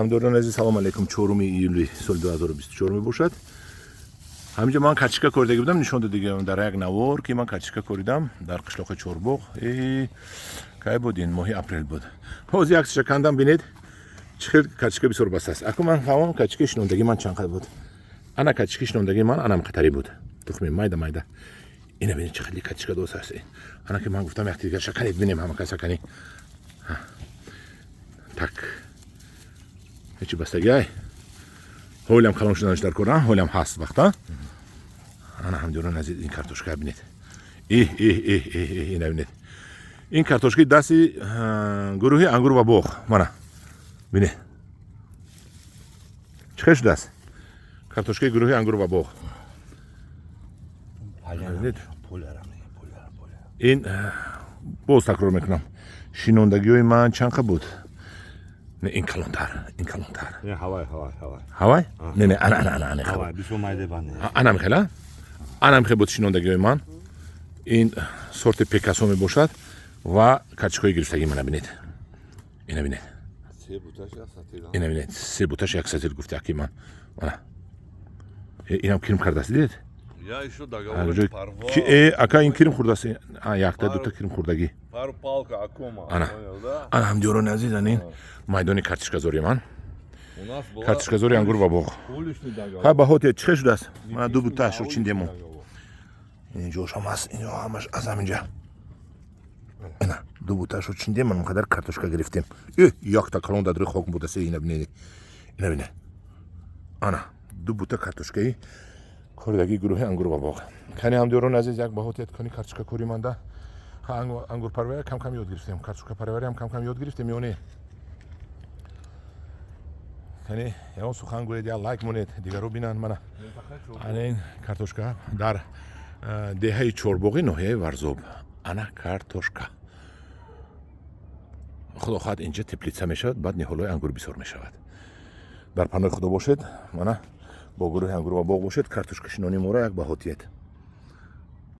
همدوران عزیز سلام علیکم. 4 ایولی سال 2024 باشد. همینجا من کچکا کوردگی بودم، نشون دادم در یک نوار که من کچکا کوریدم در قشلاق چوربوغ. کی بود این؟ ماه اپریل بود. باز یک شکندم ببینید چه کچکا بسیار بس است. اکنون من خواهم کچکا شنوندگی من چند قد بود. انا کچکا شنوندگی من انم خطری بود. تخم مایده اینا ببینید چه خیلی کچکا دوست است. انا که من گفتم یک دیگه شکنید ببینیم همه کسا کنی. تک هیچی بستگی های هولم کلان شدنش در کردن هولم هست وقتا انا همدوران عزیز این کارتوشکا ببینید اینا ببینید این کارتوشکی دستی گروهی انگور و بوغ مانا ببینید چه شده است کارتوشکی گروهی انگور و بوغ ببینید این باز تکرار میکنم شینوندگی های من چند بود نه این کلانتر نه هوای نه انا هوای بیشتر مایده بانه انا میخواد بود شینوندگی من این سورت پیکاسو می باشد و کچکوی گرفتگی من ببینید اینا ببینید اینا ببینید سه بوتاش یک ساتیل گفته کی من اینم کریم کرده است دیدید یا ایشو داگه پاروا کی اکا این کریم خورده است یک تا دو تا کریم خوردگی پار پالکا اکوما انا هم دیورون عزیزان این مایدانی کارتشکا زوری من کارتشکا زوری انگور و بوغ ها با هوت چه شده است من دو بوتاش رو چیندیم اینجا هم هست اینجا همش از همینجا اینا دو بوتاش رو چیندیم من مقدر کارتشکا گرفتیم یک تا کلون دادری خوک بوده سه اینا ببینید اینا ببینید انا دو بوتا کارتشکایی کوردگی گروه انگور و بوغ کنی هم دیورون عزیز یک با هوت کنی کارتشکا کوری مانده انگور پروری کم یاد گرفتیم کارتشکا پروری هم کم یاد گرفتیم یونی کنی یا سخن گوید یا لایک مونید دیگر رو بینن من این کارتشکا در دهه چوربوغی ناحیه ورزوب انا کارتشکا خدا خواهد اینجا تپلیتسا میشود بعد نهالای انگور بسیار میشود در پناه خدا باشد من با گروه انگور و باغ باشد کارتشکا شنونی مورا یک با هوتیت